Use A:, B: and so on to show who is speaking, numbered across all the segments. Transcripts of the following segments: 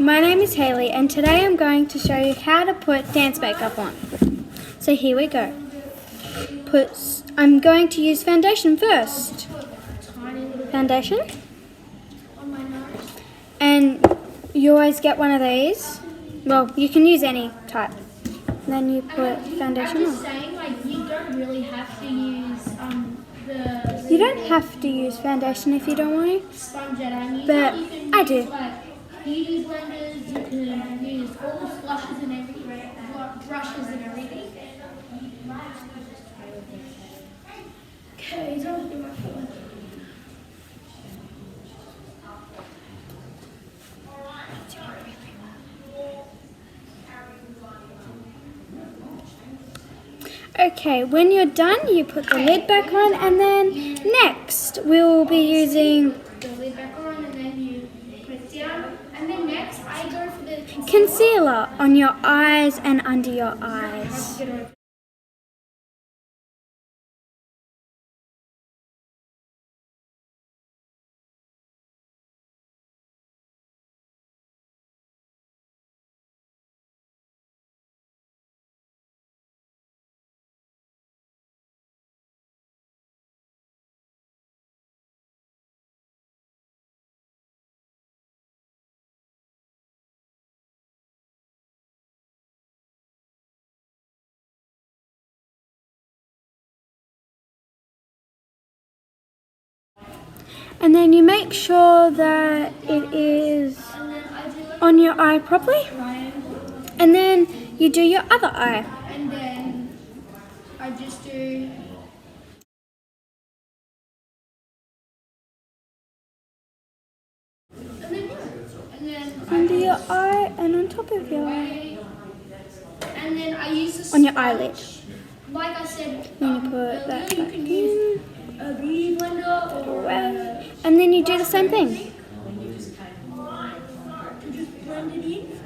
A: My name is Hayley and today I'm going to show you how to put dance makeup on. So here we go. I'm going to use foundation first. Foundation. And you always get one of these. Well, you can use any type. Then you put foundation on.
B: I'm just saying, like, you don't really have to use
A: You don't have to use foundation if you don't want to.
B: sponge that I use.
A: But
B: you can
A: I
B: use,
A: do.
B: Like, beauty blenders, you can use all the flushes and everything, brushes and everything. Okay, don't do my phone.
A: Okay, when you're done, you put the lid back on, and then next we'll be using
B: The lid back on, and then you put it down. And then next, I go for the
A: concealer on your eyes and under your eyes. And then you make sure that it is on your eye properly. And then you do your other eye.
B: And then I just do. And then
A: Under your eye and on top of your eye.
B: And then I use the
A: On your eyelid.
B: Like I said,
A: Then you put
B: earlier,
A: that
B: you
A: back
B: can use
A: in.
B: a beauty blender or
A: And then you do the same thing.
B: to just blend it in.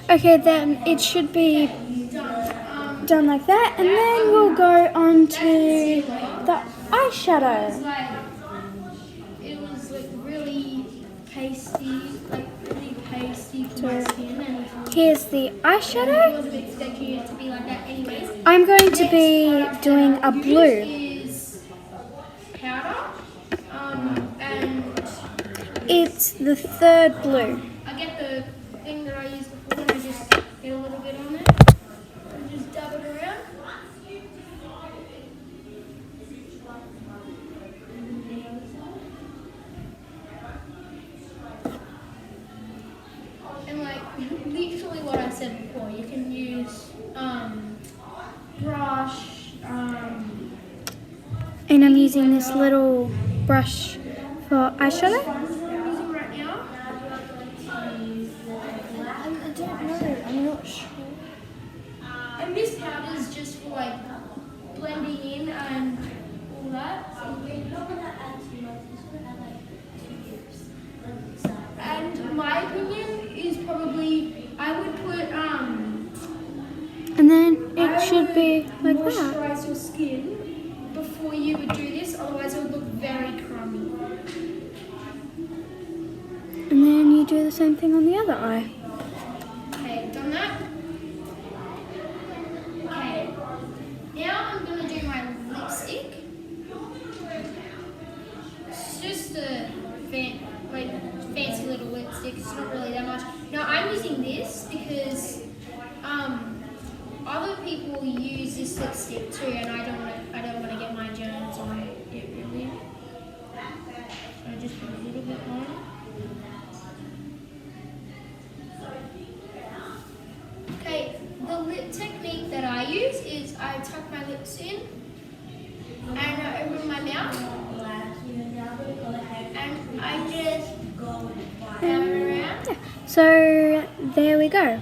A: Okay, then it should be done like that, and then we'll go on to the eyeshadow.
B: It was like really pasty, to my skin, and
A: Here's the
B: I
A: eyeshadow.
B: wasn't expecting it to be like that anyways.
A: I'm going to be doing a blue.
B: Is powder, and
A: It's the third blue.
B: I get the thing that I used before and I just get a little bit on it and just dab it around. And like literally what I said before, you can use brush,
A: And I'm using this little brush for eyeshadow.
B: I'm using right now.
A: I don't know, I'm not sure.
B: And this powder is just for like blending in and all that. And my opinion is probably I would put
A: And then it should be like that.
B: moisturize your skin before you would do this, otherwise it would look very crummy.
A: And then you do the same thing on the other eye.
B: Okay, done that? Okay. Now I'm gonna do my lipstick. It's just a fancy little lipstick. It's not really that much. Now I'm using this because other people use this lipstick too, and I don't want to get my germs on it really. So I just put a little bit on. Okay, the lip technique that I use is I tuck my lips in and I open my mouth and I just go around.
A: Yeah. So there we go.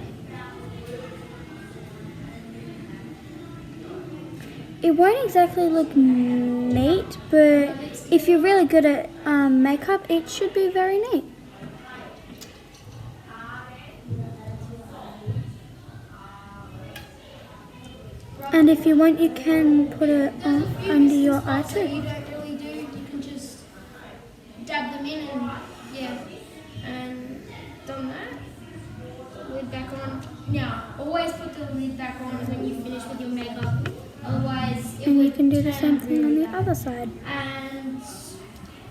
A: It it won't exactly look neat, but if you're really good at makeup, it should be very neat. And if you want, you can put it under your eye
B: So you
A: too.
B: don't really do. You can just dab them in and and done that. Lid back on. Now, always put the lid back on when you finish with your makeup. Otherwise, it
A: And you
B: would
A: can do the
B: turn
A: same thing on
B: really
A: the
B: bad.
A: other side.
B: And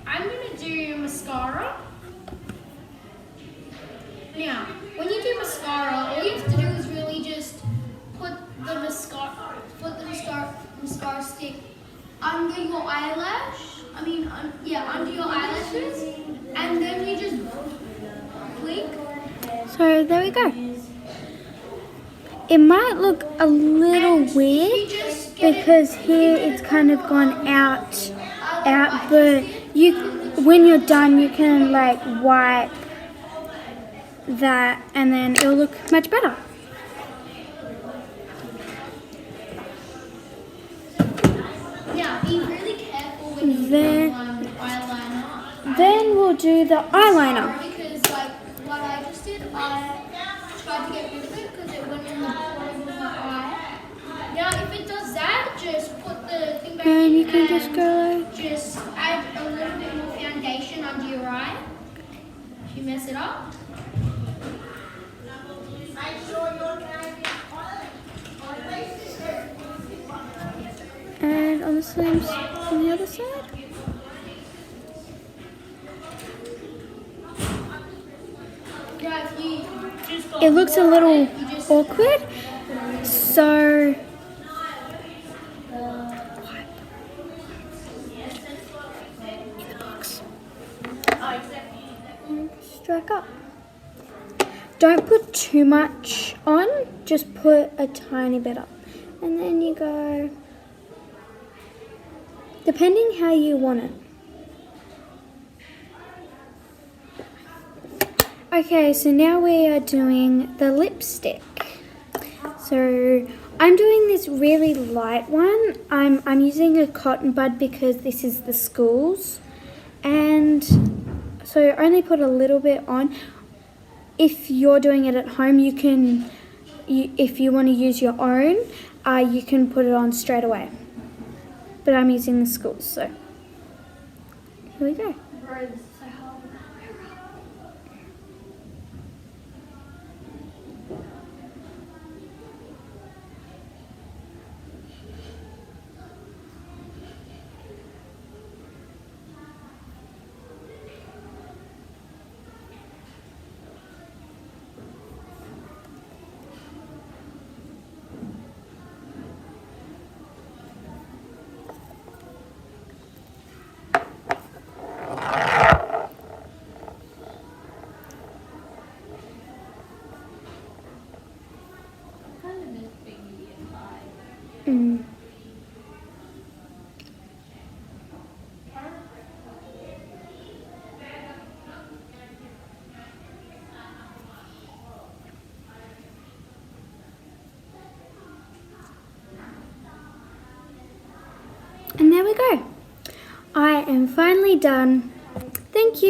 B: I'm gonna do mascara. Now, when you do mascara, all you have to do is really just put the mascara stick under your eyelash. Under your eyelashes, and then you just blink.
A: So there we go. It might look a little weird because here it's kind of gone out, but when you're done, you can like wipe that and then it'll look much better.
B: Now, be really careful when you do eyeliner.
A: Then we'll do the eyeliner.
B: Because like what I just did, I tried to get rid of it because it went in the corner of my eye. Now, if it does that, just put the thing back
A: And
B: in
A: you can just go
B: just add a little bit more foundation under your eye. If you mess it up.
A: and on the same on the other side.
B: Yeah, if you just got
A: It looks a
B: more
A: little
B: on it, you just
A: awkward, so in the box. Strike up. Don't put too much on, just put a tiny bit up. And then you go, depending how you want it. Okay, so now we are doing the lipstick. So I'm doing this really light one. I'm using a cotton bud because this is the school's. And so only put a little bit on. If you're doing it at home, you can, if you want to use your own, you can put it on straight away. But I'm using the school's, so here we go. Mm. And there we go. I am finally done. Thank you.